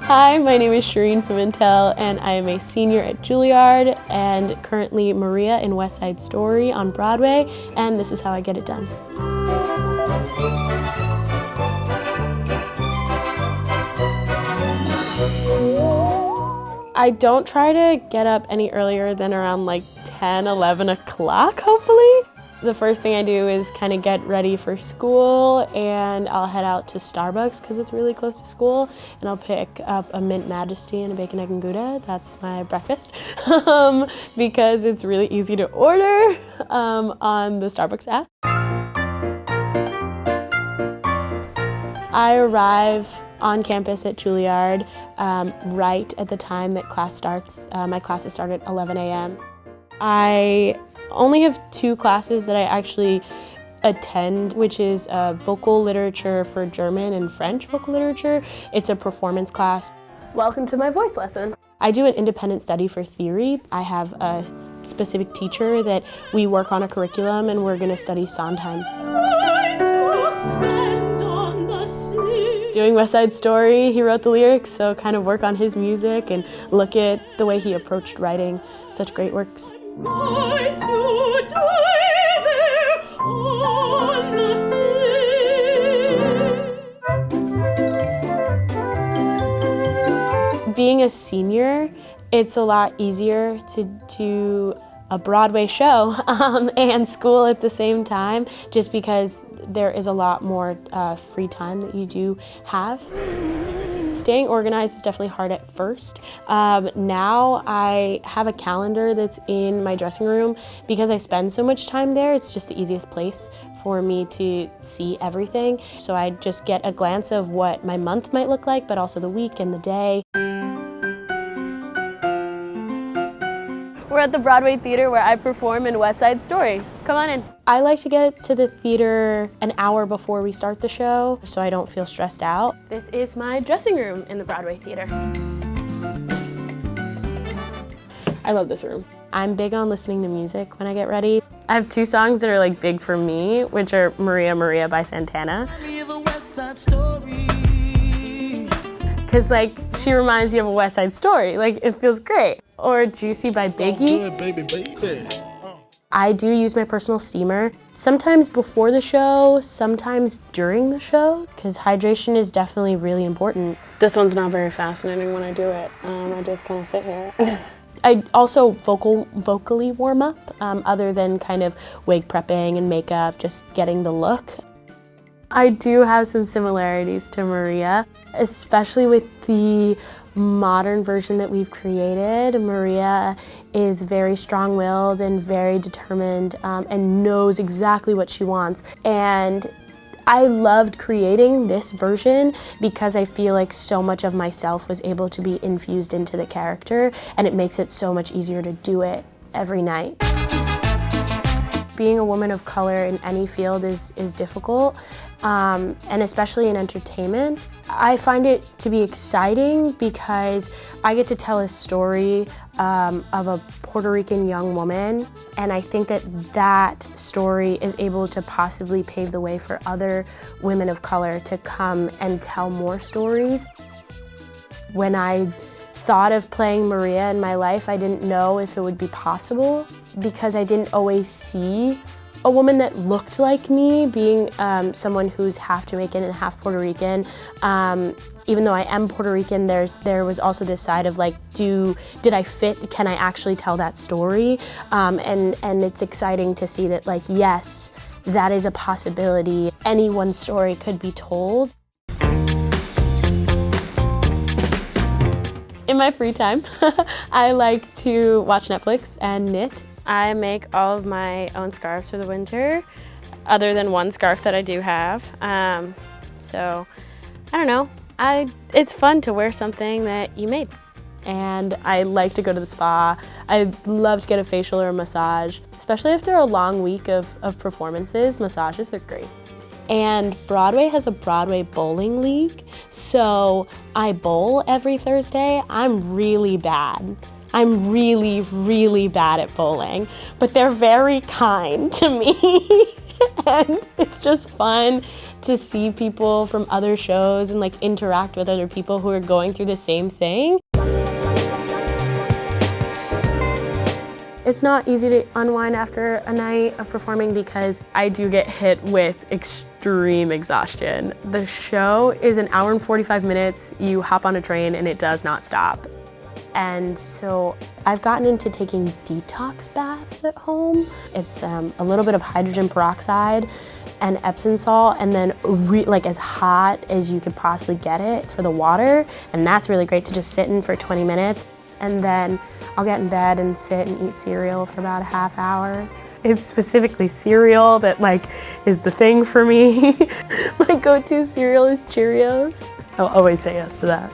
Hi, my name is Shereen Pimentel, and I am a senior at Juilliard and currently Maria in West Side Story on Broadway, and this is how I get it done. I don't try to get up any earlier than around like 10, 11 o'clock, hopefully. The first thing I do is kind of get ready for school, and I'll head out to Starbucks because it's really close to school, and I'll pick up a Mint Majesty and a bacon, egg, and Gouda. That's my breakfast because it's really easy to order on the Starbucks app. I arrive on campus at Juilliard right at the time that class starts. My classes start at 11 a.m. I only have 2 classes that I actually attend, which is vocal literature for German and French vocal literature. It's a performance class. Welcome to my voice lesson. I do an independent study for theory. I have a specific teacher that we work on a curriculum, and we're gonna study Sondheim. Doing West Side Story, he wrote the lyrics, so kind of work on his music and look at the way he approached writing such great works. Being a senior, it's a lot easier to do a Broadway show and school at the same time, just because there is a lot more free time that you do have. Staying organized was definitely hard at first. Now I have a calendar that's in my dressing room. Because I spend so much time there, it's just the easiest place for me to see everything. So I just get a glance of what my month might look like, but also the week and the day. We're at the Broadway Theater where I perform in West Side Story. Come on in. I like to get to the theater an hour before we start the show so I don't feel stressed out. This is my dressing room in the Broadway Theater. I love this room. I'm big on listening to music when I get ready. I have 2 songs that are like big for me, which are Maria Maria by Santana. Cause like she reminds you of a West Side Story, like it feels great. Or Juicy by Biggie. I do use my personal steamer, sometimes before the show, sometimes during the show, because hydration is definitely really important. This one's not very fascinating when I do it. I just kind of sit here. I also vocally warm up, other than kind of wig prepping and makeup, just getting the look. I do have some similarities to Maria, especially with the modern version that we've created. Maria is very strong-willed and very determined and knows exactly what she wants. And I loved creating this version because I feel like so much of myself was able to be infused into the character, and it makes it so much easier to do it every night. Being a woman of color in any field is difficult, and especially in entertainment. I find it to be exciting because I get to tell a story of a Puerto Rican young woman, and I think that that story is able to possibly pave the way for other women of color to come and tell more stories. When I thought of playing Maria in my life, I didn't know if it would be possible because I didn't always see a woman that looked like me, being someone who's half Jamaican and half Puerto Rican. Even though I am Puerto Rican, there was also this side of like, did I fit? Can I actually tell that story? And it's exciting to see that, like, yes, that is a possibility. Anyone's story could be told. In my free time, I like to watch Netflix and knit. I make all of my own scarves for the winter, other than one scarf that I do have. So, I don't know. It's fun to wear something that you made. And I like to go to the spa. I love to get a facial or a massage, especially after a long week of performances. Massages are great. And Broadway has a Broadway bowling league, so I bowl every Thursday. I'm really bad. I'm really, really bad at bowling, but they're very kind to me. And it's just fun to see people from other shows and like interact with other people who are going through the same thing. It's not easy to unwind after a night of performing because I do get hit with extreme exhaustion. The show is an hour and 45 minutes. You hop on a train and it does not stop. And so I've gotten into taking detox baths at home. It's a little bit of hydrogen peroxide and Epsom salt, and then like as hot as you could possibly get it for the water. And that's really great to just sit in for 20 minutes. And then I'll get in bed and sit and eat cereal for about a half hour. It's specifically cereal that like is the thing for me. My go-to cereal is Cheerios. I'll always say yes to that.